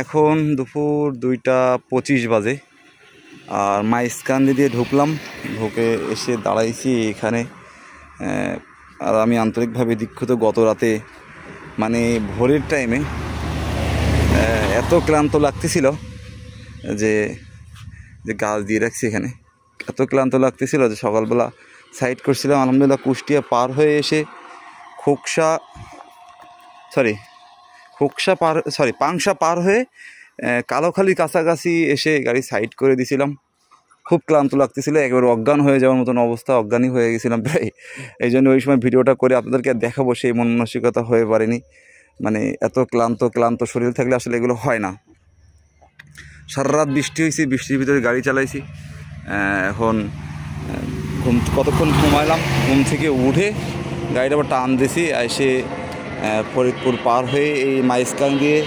এখন দুপুর 2টা 25 বাজে। আর মাইজকান্দি দিয়ে ঢুকলাম, ঢুকে এসে দাঁড়াইছি এখানে। আর আমি আন্তরিকভাবে দুঃখিত, গত রাতে মানে ভোরের টাইমে এত ক্লান্ত লাগতেছিল যে গাছ দিয়ে রাখছি এখানে, এত ক্লান্ত লাগতেছিল যে সকালবেলা সাইড করছিলাম। আলহামদুলিল্লাহ কুষ্টিয়া পার হয়ে এসে পাংশা পার হয়ে কালোখালীর কাছাকাছি এসে গাড়ি সাইড করে দিছিলাম। খুব ক্লান্ত লাগতেছিল, একেবারে অজ্ঞান হয়ে যাওয়ার মতন অবস্থা, অজ্ঞানই হয়ে গেছিলাম প্রায়। এই জন্য ওই সময় ভিডিওটা করে আপনাদেরকে দেখাবো, সেই মন মানসিকতা হয়ে পারেনি। মানে এত ক্লান্ত শরীর থাকলে আসলে এগুলো হয় না। সারা রাত বৃষ্টি হয়েছে, বৃষ্টির ভিতরে গাড়ি চালাইছি। এখন কতক্ষণ ঘুমাইলাম, ঘুম থেকে উঠে গাড়িটা আবার টান দিয়েছি, এসে ফরিদপুর পার হয়ে এই মাইজকান্দি দিয়ে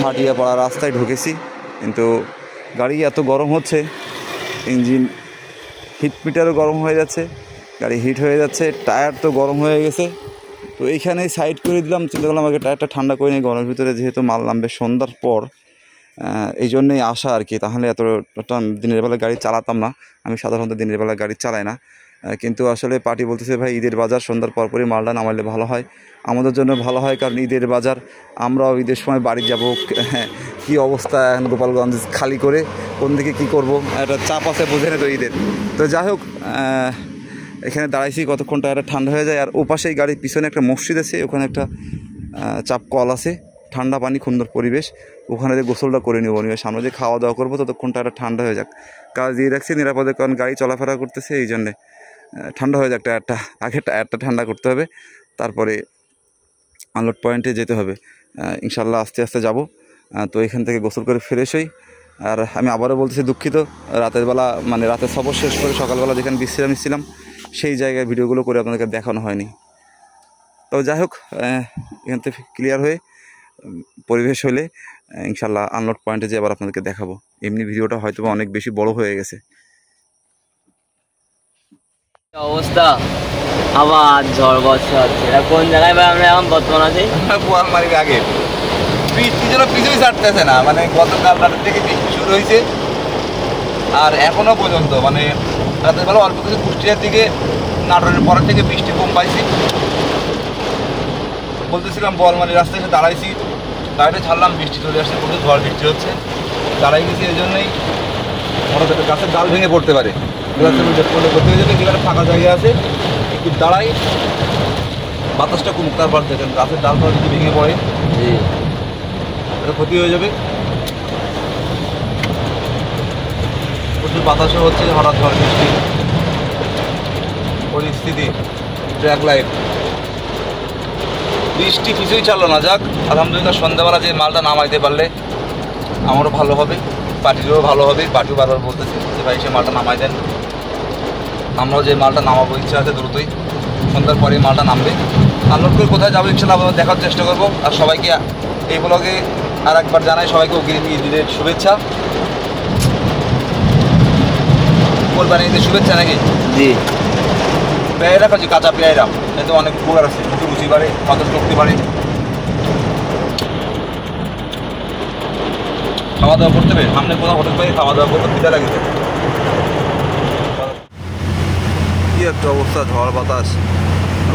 ভাটিয়াপাড়া রাস্তায় ঢুকেছি। কিন্তু গাড়ি এত গরম হচ্ছে, ইঞ্জিন হিট মিটারও গরম হয়ে যাচ্ছে, গাড়ি হিট হয়ে যাচ্ছে, টায়ার তো গরম হয়ে গেছে। তো এইখানেই সাইড করে দিলাম, চিন্তা করলাম আগে টায়ারটা ঠান্ডা করে নিই গরমের ভিতরে, যেহেতু মাল নামবে সন্ধ্যার পর। এই জন্যই আসা আর কি, তাহলে এতটা দিনের বেলা গাড়ি চালাতাম না। আমি সাধারণত দিনের বেলা গাড়ি চালাই না, কিন্তু আসলে পার্টি বলতেছে ভাই ঈদের বাজার সন্ধ্যার পরপরই মালটা নামাইলে ভালো হয়, আমাদের জন্য ভালো হয়, কারণ ঈদের বাজার আমরাও ঈদের সময় বাড়ি যাব। কী অবস্থা এখন গোপালগঞ্জ খালি করে কোন দিকে কী করবো, একটা চাপ আছে বোঝে না তো ঈদের। তো যাই হোক, এখানে দাঁড়াইছি কতক্ষণ, টায়ারটা ঠান্ডা হয়ে যায়। আর ওপাশেই গাড়ির পিছনে একটা মসজিদ আছে, ওখানে একটা চাপ কল আছে, ঠান্ডা পানি, সুন্দর পরিবেশ, ওখানে যে গোসলটা করে নেবো, নিয়ে সামনে যে খাওয়া দাওয়া করবো ততক্ষণ টায়ারটা ঠান্ডা হয়ে যাক। কাজ দিয়ে রাখছি নিরাপদে, কারণ গাড়ি চলাফেরা করতেছে, এই জন্যে ঠান্ডা হয়ে যাক টায়ারটা। আগে টায়ারটা ঠান্ডা করতে হবে, তারপরে আনলোড পয়েন্টে যেতে হবে। ইনশাল্লাহ আস্তে আস্তে যাব। তো এখান থেকে গোসল করে ফ্রেশ হই। আর আমি আবারও বলতেছি দুঃখিত, রাতের বেলা মানে রাতের সফর শেষ করে সকালবেলা যেখানে বিশ্রাম নিচ্ছিলাম সেই জায়গায় ভিডিওগুলো করে আপনাদেরকে দেখানো হয়নি। তো যাই হোক, এখান থেকে ক্লিয়ার হয়ে পরিবেশ হলে ইনশাল্লাহ আনলোড পয়েন্টে যেয়ে আবার আপনাদেরকে দেখাবো। এমনি ভিডিওটা হয়তো অনেক বেশি বড় হয়ে গেছে। অবস্থা আবার ঝড় বর্ষা হচ্ছে। এটা কোন জায়গায় ভাই আমরা এখন বর্তমান আছি? পোয়ালমারির আগে বৃষ্টির জন্য পিছুই ছাড়তেছে না, মানে গতকাল রাতের থেকে বৃষ্টি শুরু হয়েছে আর এখনো পর্যন্ত মানে রাতের বেলা অল্প কিছু কুষ্টিয়ার দিকে নাটোরের পরের থেকে বৃষ্টি কম পাইছি। বলতেছিলাম বোয়ালমারি রাস্তায় এসে দাঁড়াইছি, গাড়িটা ছাড়লাম, বৃষ্টি চলে আসছে, প্রচুর ঝড় বৃষ্টি হচ্ছে, দাঁড়াই গেছি। এই জন্যই মনে হচ্ছে গাছের ডাল ভেঙে পড়তে পারে, করতে হয়ে যাবে। যেখানে ফাঁকা জায়গা আছে একটু দাঁড়াই, বাতাসটা কমুক, তারপর দেখেন গাছের ডালপালা যদি ভেঙে পড়ে এটা ক্ষতি হয়ে যাবে। প্রচুর বাতাসও হচ্ছে, হঠাৎ ঝড় বৃষ্টি পরিস্থিতি, ট্র্যাক লাইট, বৃষ্টি কিছুই ছাড়লো না। যাক আলহামদুলিল্লাহ, সন্ধ্যাবেলা যে মালটা নামাইতে পারলে আমারও ভালো হবে, পার্টিরও ভালো হবে। পার্টিও বারবার বলতেছে যে ভাই সে মালটা নামাই দেন, আমরাও যে মালটা নামাবো ইচ্ছা আছে দ্রুতই, সন্ধ্যার পরে মালটা নামবে। আনলোড করে কোথায় যাবো ইনশাল্লাহ আপনাদের দেখার চেষ্টা করবো। আর সবাইকে এই ব্লগে আর একবার জানাই সবাইকে অগ্রিম ঈদের শুভেচ্ছা, কোরবানি ঈদের শুভেচ্ছা নাকি? জি। পেয়ারা খাচ্ছি, কাঁচা পেয়ারা, এতে অনেক উপকার আছে, মুখে রুচি বাড়ে, পাচন শক্তি বাড়ে। খাওয়া দাওয়া করতে হবে, সামনে কোথাও হোটেল পাই খাওয়া দাওয়া করতে দিতে লাগে। কি একটা অবস্থা, ঝড় বাতাস।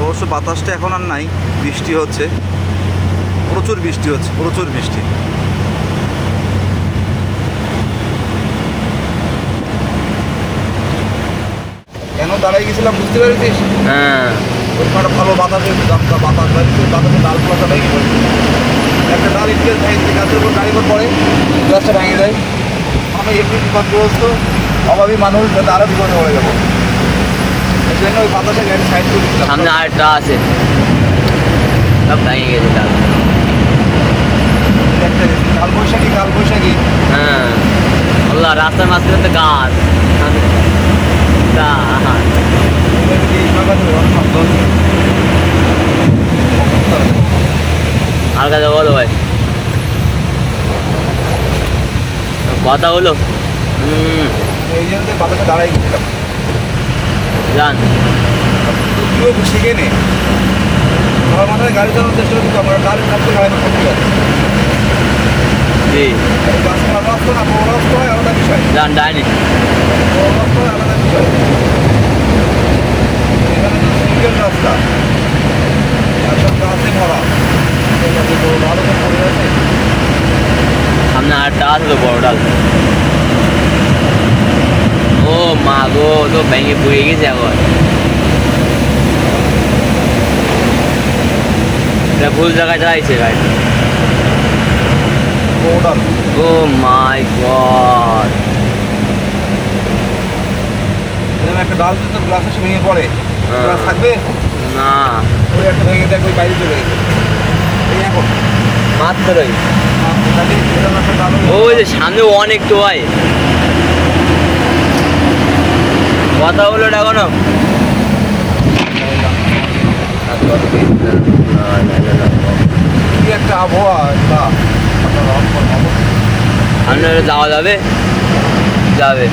অবশ্য বাতাসটা এখন আর নাই, বৃষ্টি হচ্ছে, প্রচুর বৃষ্টি হচ্ছে, প্রচুর বৃষ্টি। কেন দাঁড়াই গেছিলাম বুঝতে পেরেছিস? হ্যাঁ, ওখানে ভালো বাতাসের বাতাস বাড়িতে, বাতাসের ডালগুলোটা ভেঙে পড়েছে। একটা ডাল ইটকে ভেঙে গাছের উপর গাড়ির উপর পড়ে, গাছটা ভেঙে যায়। আমি এমনি বিপদগ্রস্ত অভাবী মানুষ, যাতে আরও বিপদে পড়ে যাবো, এই জন্য ওই বাতাসে গাড়ি সাইড করে দিচ্ছিলাম। সামনে আরেকটা আছে, সব ভেঙে গেছে ডাল। কালবৈশাখী। হ্যাঁ, আল্লাহ, রাস্তার মাঝখানে তো গাছ। আর কাছে বলো ভাই, কথা হলো। এই জন্য বাতাসে দাঁড়াই গেছিলাম। জান শিখে নে, আমার মাথায় গাড়ি চালানোর চেষ্টা করছি, আমার গাড়ি থাকতে গাড়ি করতে পারে। জি গাছপালা রাস্তা না বড় রাস্তা হয় আলাদা বিষয়, যান ডাইনি বড় রাস্তা হয় আলাদা বিষয়। এখানে তো সিঙ্গেল রাস্তা, আর সব গাছে ভরা, ভালো করে পড়ে আছে। সামনে আরেকটা আছে তো বড় ডাল। ও মা গো, তো ভেঙে পড়ে গেছে এখন। এটা ভুল জায়গায় যাইছে গাড়ি। ও মাই গড, এরকম একটা ডাল তো গ্লাস এসে ভেঙে পড়ে, গ্লাস থাকবে না ওই একটা ভেঙে দেখ ওই বাইরে চলে গেছে। এই এখন মাত্রই ওই যে সামনে অনেক তো ভাই কথা বলো এখনো। কি একটা আবহাওয়া, সামনে যাওয়া যাবে, যাবে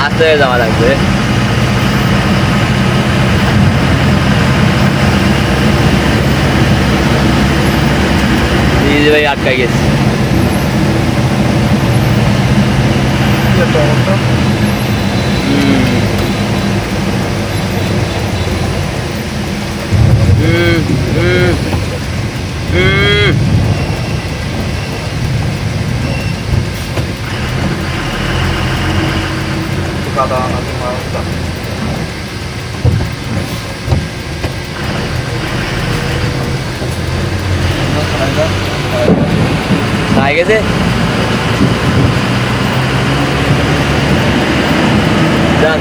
আস্তে যাওয়া লাগবে। ভাই আটকাই গেছে। খাই গেছে যান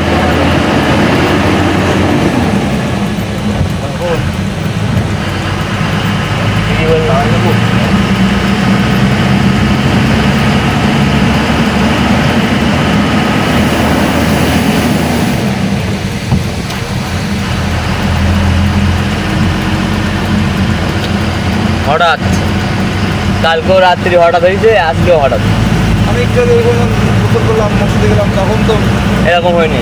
হঠাৎ কালকেও রাত্রি হঠাৎ হয়েছে, আজকেও হঠাৎ। আমি একটু গোসল করলাম, মসজিদে গেলাম, তখন তো এরকম হয়নি,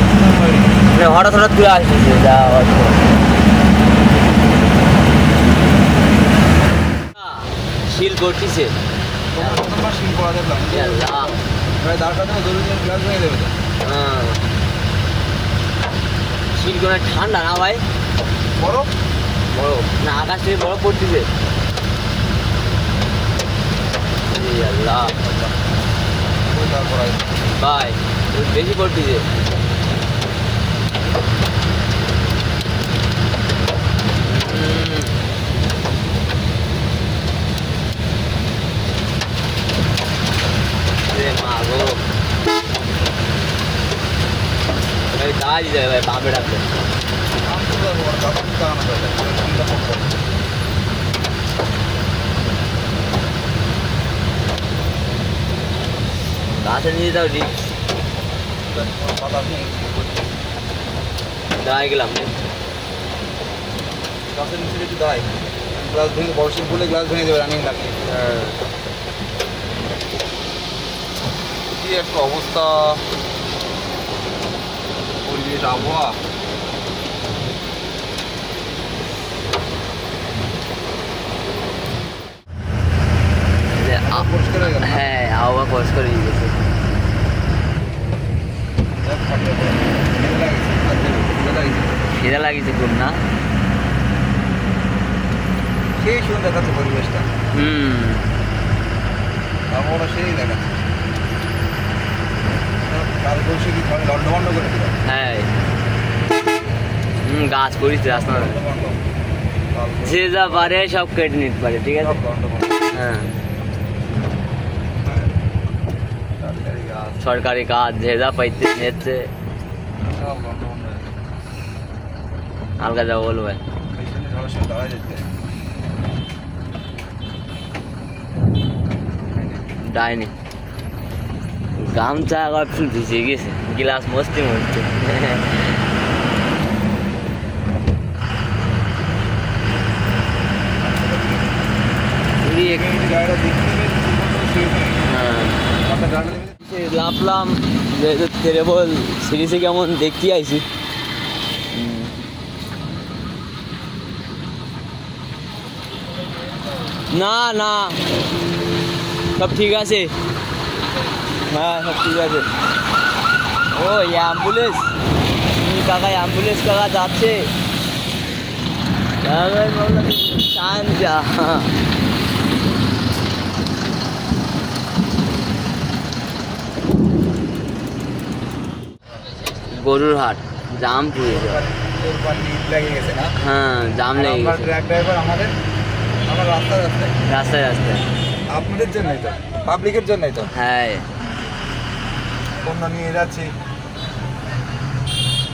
মানে হঠাৎ হঠাৎ করে আসতেছে যা শিল করতেছে। শিল করা দেখলাম, দাঁড়টা দেবো দড়ি গ্লাস ভেঙে দেবে। হ্যাঁ শিল করে ঠান্ডা না ভাই, বরফ বরফ না, আকাশ থেকে বরফ পড়তেছে। ভাই বেশি পড়তেছে। দাঁড়িয়ে যাবে ভাই, বাপে ডাকবে। গাছে নিয়ে যাও রিক্স, দাঁড়াই গেলাম গাছের নিচে একটু দাঁড়াই, গ্লাস ভেঙে বড় শিল বলে গ্লাস ভেঙে দেবে রানিং লাগবে। হ্যাঁ কি একটা অবস্থা, পরিবেশ আবহাওয়া। পরিষ্কার হয়ে গেল। হ্যাঁ আবহাওয়া পরিষ্কার হয়ে গেছে। খিদে লাগিয়েছে খুব না, সেই সুন্দর দেখাচ্ছে পরিবেশটা। আবহাওয়াটা সেই দেখাচ্ছে। কাল বসে কি লন্ডভন্ড করে দিল। হ্যাঁ গাছ করিস রাস্তা, যে যা পারে সব কেটে নিতে পারে, ঠিক আছে। হ্যাঁ সরকারি কাজ যে যা পাইতে নিচ্ছে, হালকা যা বলবে ডাইনি। গামছা আবার ফুল ভিজে গেছে, গিলাস মস্তি মরছে। লাফলাম তেরে বল সিরিজে কেমন দেখতে আইছি। না না সব ঠিক আছে। হ্যাঁ সব ঠিক আছে। ও অ্যাম্বুলেন্স কাকা, অ্যাম্বুলেন্স কাকা যাচ্ছে। গরুর হাট জাম পুড়ে লেগে গেছে না? হ্যাঁ জাম লেগে গেছে ট্রাক ড্রাইভার আমাদের আমার রাস্তায় রাস্তায় রাস্তায় রাস্তায়। আপনাদের জন্যই তো, পাবলিকের জন্যই তো। হ্যাঁ পণ্য নিয়ে যাচ্ছি,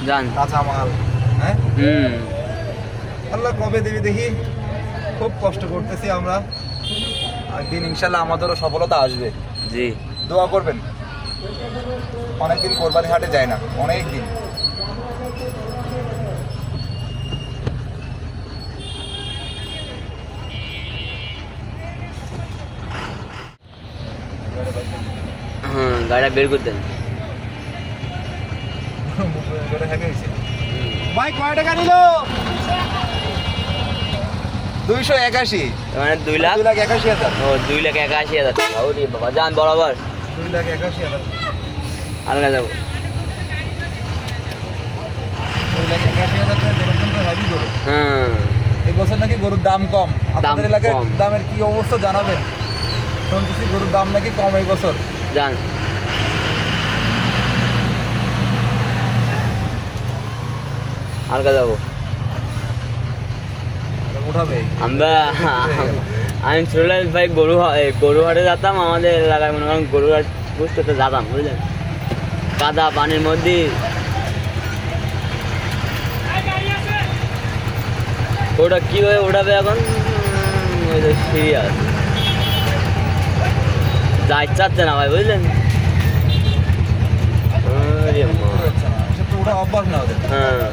জান কাঁচামাল। হ্যাঁ আল্লাহ কবে দেবে দেখি। খুব কষ্ট করতেছি আমরা, একদিন ইনশাল্লাহ আমাদেরও সফলতা আসবে। জি দোয়া করবেন। অনেকদিন কোরবানি হাটে যায় না, অনেক দিন। হ্যাঁ গাড়িটা বের করতেন। ভাই কয় টাকা নিল? 281। মানে 2,81,000। 2,81,000। ও 2,81,000 টাকা। ওরে বাবা, যান বরাবর 2,81,000। আলগা যাবো। 2,81,000 টাকা যেরকম তো হেভি গরু। হ্যাঁ এই বছর নাকি গরুর দাম কম। আপনাদের এলাকায় কম। দামের কি অবস্থা জানাবেন? শুনতেছি গরুর দাম নাকি কম এই বছর। যান আলগা যাবো উঠাবে আমরা। আমি ছোটবেলায় ভাই গরু হাটে যেতাম। আমাদের এলাকায় মনে করেন গরু হাট বুঝতে যেতাম, বুঝলেন, কাদা পানির মধ্যে। ওটা কিভাবে উঠাবে এখন? সিরিয়াস যা ইচ্ছা হচ্ছে না ভাই, বুঝলেন। আরে মা। এসব তো ওঠা অভ্যাস না ওদের। হ্যাঁ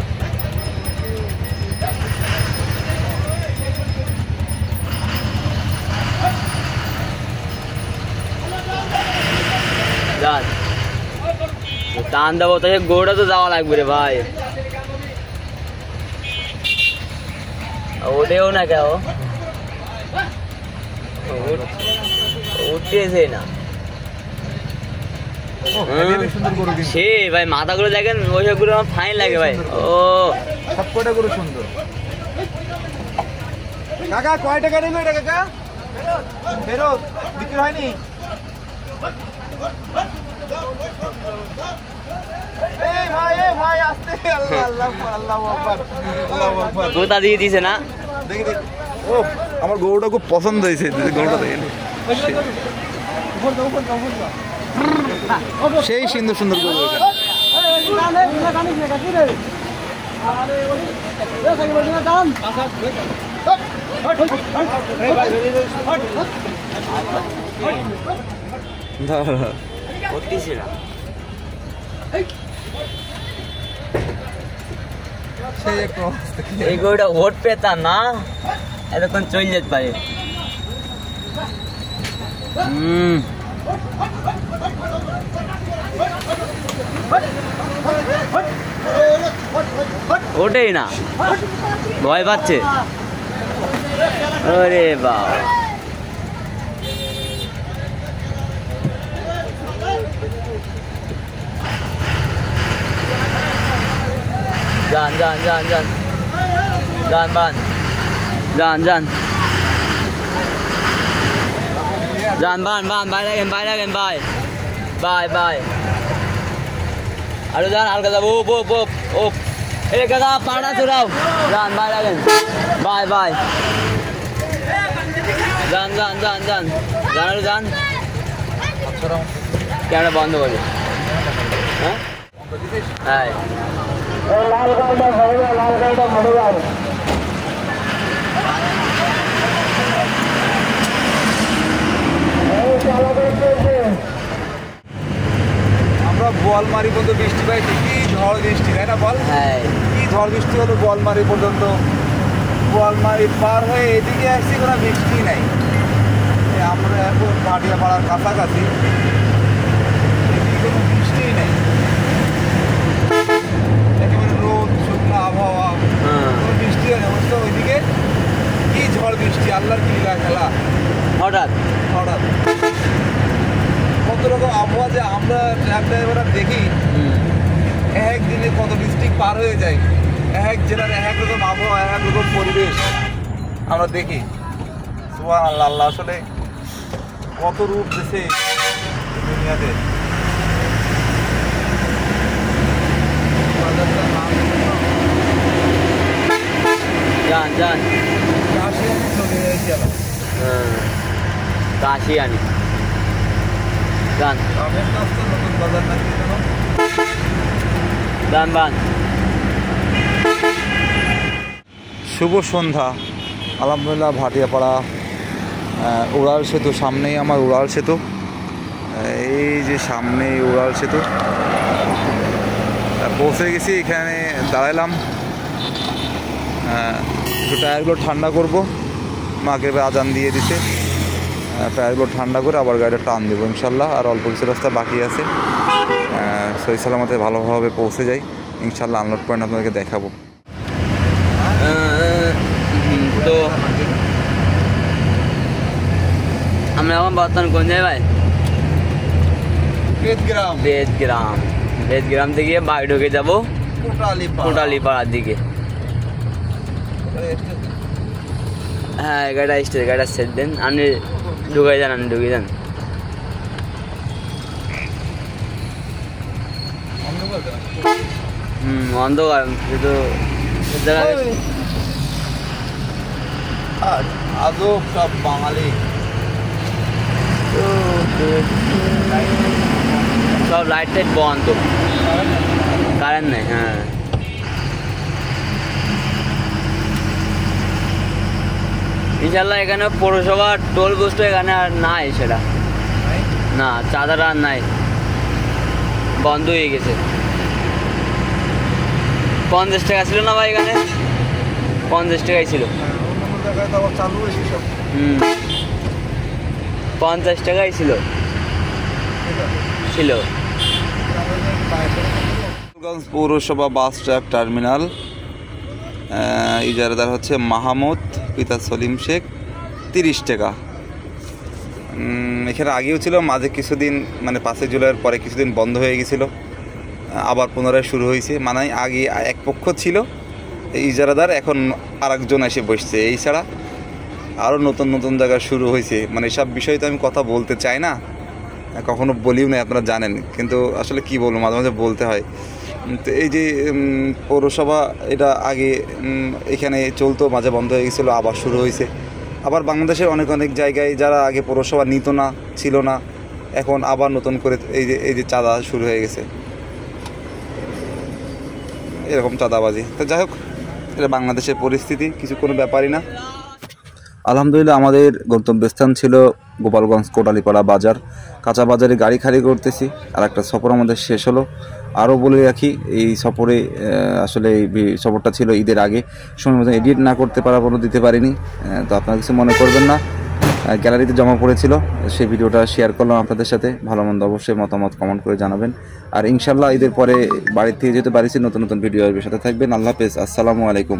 যান টান দেবো, তাই গরুটা তো যাওয়া লাগবে রে ভাই। ওঠেও না কেউ, উঠতেছে না। সুন্দর গরু কিন্তু। সে ভাই মাথাগুলো দেখেন, ওইসব গুলো আমার ফাইন লাগে ভাই। ও সব কয়টা গরু সুন্দর। কাকা কয় টাকা নিল এটা কাকা? ফেরত বিক্রি হয়নি? গোতা দিয়ে দিছে না? দেখি দেখি। ও আমার গরুটা খুব পছন্দ হয়েছে, গরুটা দেখেন সেই সুন্দর সুন্দর গরু করতেছি না। এই গরুটা ভোট পেতাম না, এতক্ষণ চলে যেতে পারে। ওঠেই না, ভয় পাচ্ছে। ওরে বাবা, যান যান যান যান যান বান যান যান যান বান বান বাইরে বাই বাই বাই। আরো যান, হালকা যাবো। ওপ ওপ ওপ ওপ। এই কাকা পাড়া চড়াও, যান বাইরে লাগেন। বাই বাই, যান যান যান যান যান আরো যান। ক্যামেরা বন্ধ করে। হ্যাঁ হ্যাঁ লাল গাড়িটা ভরে যাও, লাল গাড়িটা ভরে যাও। আমরা বোয়ালমারি পর্যন্ত বৃষ্টি পাইছি, কি ঝড় বৃষ্টি, তাই না বল? হ্যাঁ কি ঝড় বৃষ্টি হলো বোয়ালমারি পর্যন্ত। বোয়ালমারি পার হয়ে এদিকে আসছি, কোনো বৃষ্টি নাই। আমরা এখন ভাটিয়া পাড়ার কাছাকাছি, এদিকে কোনো বৃষ্টিই নেই, একেবারে রোদ শুকনো আবহাওয়া, কোনো বৃষ্টি হয় না। অবশ্য ওইদিকে কি ঝড় বৃষ্টি, আল্লাহর কি লীলা খেলা। হঠাৎ হঠাৎ কত রকম আবহাওয়া যে আমরা ট্রাক ড্রাইভাররা দেখি একদিনে কত ডিস্ট্রিক্ট পার হয়ে যায়, এক জেলার এক রকম আবহাওয়া, এক রকম পরিবেশ আমরা দেখি। সুবহানাল্লাহ, আল্লাহ আসলে কত রূপ দিছে দুনিয়াতে। যান যান কাশি আনি যান যান বান। শুভ সন্ধ্যা। আলহামদুলিল্লাহ ভাটিয়াপাড়া উড়াল সেতু, সামনেই আমার উড়াল সেতু, এই যে সামনেই উড়াল সেতু। পৌঁছে গেছি, এখানে দাঁড়ালাম, একটু টায়ারগুলো ঠান্ডা করব। মাকে আজান দিয়ে দিতে, টায়ারগুলো ঠান্ডা করে আবার গাড়িটা টান দেবো ইনশাল্লাহ। আর অল্প কিছু রাস্তা বাকি আছে, সহি সালামতে ভালোভাবে পৌঁছে যাই ইনশাল্লাহ। আনলোড পয়েন্ট আপনাদেরকে দেখাবো। তো আমরা এখন বর্তমান কোন জায়গায় ভাই? বেদগ্রাম থেকে বাড়ি ঢুকে যাবো কোটালীপাড়ার দিকে। হ্যাঁ, গাড়িটা সেট দেন, আপনি ঢুকে যান, অন্ধকার শুধু আজব সব বাঙালি, সব লাইট টাইট বন্ধ, কারেন্ট নেই। হ্যাঁ, ইনশাল্লাহ এখানে পৌরসভার টোল বুঝতো এখানে আর নাই, সেটা না, চাঁদাটা আর নাই, বন্ধ হয়ে গেছে। 50 টাকা ছিল না ভাই এখানে? 50 টাকাই ছিল। 50 টাকাই ছিল। পৌরসভা বাস ট্রাক টার্মিনাল, ইজারাদার হচ্ছে মাহমুদ, পিতা সলিম শেখ, 30 টাকা। এখানে আগেও ছিল, মাঝে কিছুদিন মানে 5 জুলাইয়ের পরে কিছুদিন বন্ধ হয়ে গেছিলো, আবার পুনরায় শুরু হয়েছে। মানে আগে এক পক্ষ ছিল ইজারাদার, এখন আরেকজন এসে বসছে। এই ছাড়া আরও নতুন নতুন জায়গা শুরু হয়েছে। মানে এসব বিষয়ে তো আমি কথা বলতে চাই না, কখনো বলিও না, আপনারা জানেন, কিন্তু আসলে কি বলবো, মাঝে মাঝে বলতে হয়। তো এই যে পৌরসভা, এটা আগে এখানে চলতো, মাঝে বন্ধ হয়ে গেছিলো, আবার শুরু হয়েছে। আবার বাংলাদেশের অনেক অনেক জায়গায় যারা আগে পৌরসভা নিত না, ছিল না, এখন আবার নতুন করে এই যে চাঁদা শুরু হয়ে গেছে, এরকম চাঁদাবাজি। তো যাই হোক, এটা বাংলাদেশের পরিস্থিতি, কিছু কোনো ব্যাপারই না। আলহামদুলিল্লাহ আমাদের গন্তব্যস্থান ছিল গোপালগঞ্জ কোটালীপাড়া বাজার। কাঁচা বাজারে গাড়ি খালি করতেছি, আর একটা সফর আমাদের শেষ হলো। আরও বলে রাখি, এই সফরে আসলে এই সফরটা ছিল ঈদের আগে, সময় মতো এডিট না করতে পারা কোনো দিতে পারিনি, তো আপনারা কিছু মনে করবেন না। গ্যালারিতে জমা পড়েছিল, সেই ভিডিওটা শেয়ার করলাম আপনাদের সাথে। ভালো মন্দ অবশ্যই মতামত কমেন্ট করে জানাবেন। আর ইনশাল্লাহ ঈদের পরে বাড়ির থেকে যেহেতু বাড়িতে নতুন নতুন ভিডিও আসবে, সাথে থাকবেন। আল্লাহ হাফেজ, আসসালামু আলাইকুম।